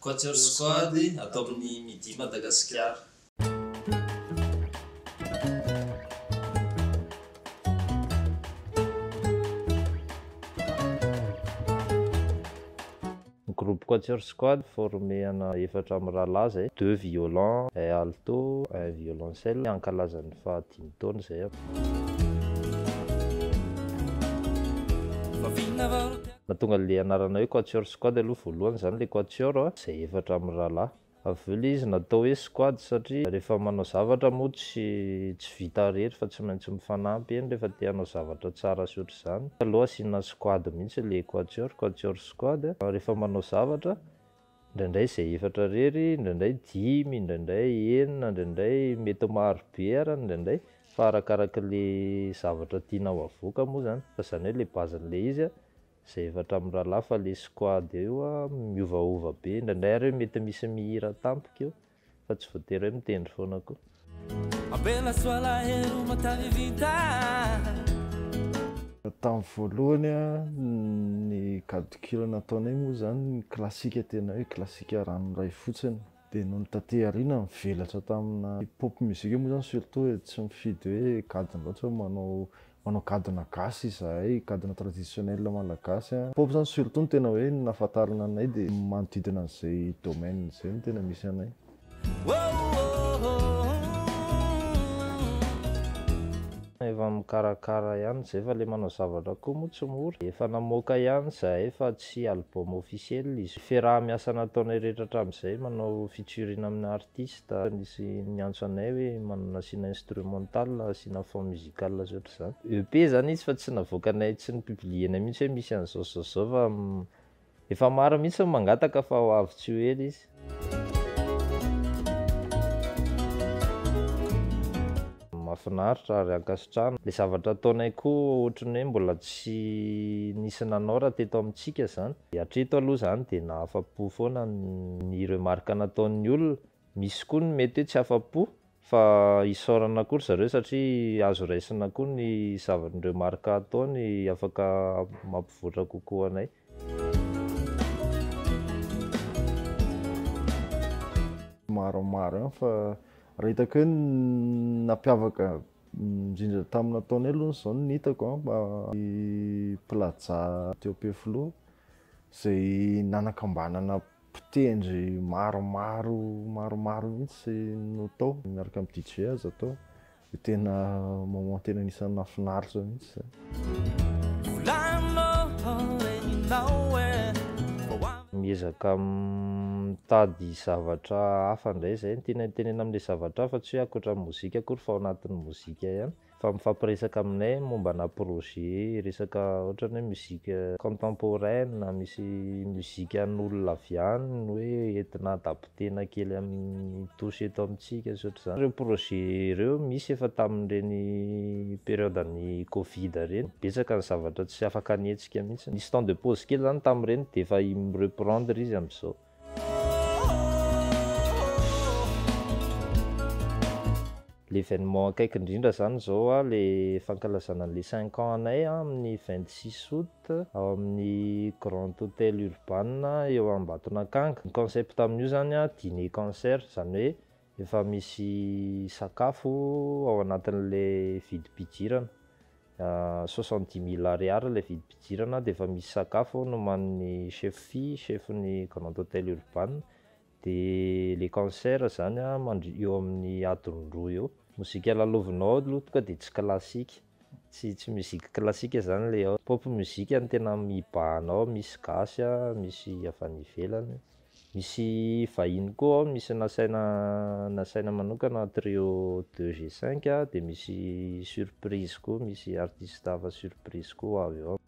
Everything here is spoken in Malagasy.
Quatuor Squad atao amin'ny Midi Madagascar. Groupe Quatuor Squad formé ana efatra amin'ny rahalahy zay, 2 violons, 1 alto, 1 violoncelle, ankalazan'ny faha-5 taona zay. Nahatonga le anarana hoe Quatuor Squad aloha voalohany zany le Quatuor zay efatra amin'ny rahalahy. Avy eo le izy natao hoe squad satria rehefa manao zavatra moa tsy vita rery fa tsy maintsy mifanampy eny rehefa te hanao zavatra tsara sy ohatr'izany. Aloha asiana squad mihitsy le Quatuor Squad. Rehefa manao zavatra indraindray zay efatra rery, indraindray 5, indraindray 9, indraindray mety maro be ary indraindray fa arakaraka le zavatra tianao avoaka moa zany. Fa zany hoe le base-n'le izy zay efatra amin'ny rahalahy fa le squad eo miovaova be, indraindray ary mety misy mihira tampoka eo fa tsy voatery hoe mitendry foana koa. Tamin'ny voalohany ny calcul nataonay moa zany ny klasika tena hoe klasika ranoray fotsiny, dia no nitateh ariana mivelatra tamina pop musique moa zany surtout tsy mifidy hoe gadona loatra manao gadona gasy izahay, gadona traditionnel malagasy. Pop zany surtout tena hoe nahafantarana anay dia manodidina an'izay domaine izay no tena misy anay. Efa mikarakara ihany zay fa le manao zavatra koa moa tsy mora. Efa namoaka ihany zahay fa tsy album officiel izy. Fiaraha-miasa nataonay rehetra hatramin'izay manao featuring amin'ny artiste. Nisy niantso anay hoe asiana instrumental, asiana fond musical sy ohatr'izany. EP zany izy fa tsy navoakanay, tsy nipublienay mihitsy hoe misy an'izao fa efa maro mihitsy mangataka fa ho avy tsy ho ela izy. Mahafinaritra ary ankasitrahana. Le zavatra ataonay koa ohatrany hoe mbola tsy nisy nanao raha teto amintsika zany. Hatreto aloha zany dia nahafa-po foana ny remarque nataon'ny olona. Misy koa ny mety hoe tsy afa-po fa isaorana koa zareo satria azo raisina koa ny remarque ataony, afaka mampivoatra kokoa anay. Maromaro ihany fa raha hitako hoe nampiavaka indrindra tamin'ny nataonay aloha zao ny hitako Plaza teo Ampefiloha zay nanakambanana mpitendry maromaro mihitsy no tao miaraka amin'ny DJ azy atao. Tena moment tena anisan'ny nahafinaritra mihitsy. Miezaka mitady zavatra hafa indray zay tena tenena amin'ilay zavatra hafa tsy hoe ankoatra mozika akory fa ao anatin'ny mozika ihany. Fa mifampiresaka aminay mombana projet, resaka ohatrany hoe muzika contemporaine, misy muzika an'olona avy any hoe entina adaptena kely amin'ny touche eto amintsika sy ohatr'izany. Ireo projet ireo misy efa tamin'ireny période-ny Covid ireny, betsaka ny zavatra tsy afaka nihetsika mihitsy. Nisy temps de pause kely zany tamin'ireny dia efa reprendre izy amin'izao. L'événement akaiky indrindra zany zao le fankalazana le 5 ans anay amin'ny 26 août ao amin'ny Grand Hôtel Urban eo Ambatonakanga. Ny concept amin'io zany dîner concert, zany hoe efa misy sakafo ao anatin'le vidim-pidirana, 70 000 ariary le vidim-pidirana, dia efa misy sakafo noman'ny chefny Grand Hôtel Urban. Dia le concert zany eo amin'ny adiny 2 eo. Mozika lalaovinao aloha tonga dia tsy klasika, tsy muzika klasika zany le ao. Pop muzika no tena mibahanao, misy gasy, misy avy any ivelany, misy vahiny koa ao, misy nasaina manokana trio 2G5 dia misy surprise koa, misy artiste hafa surprise koa avy ao.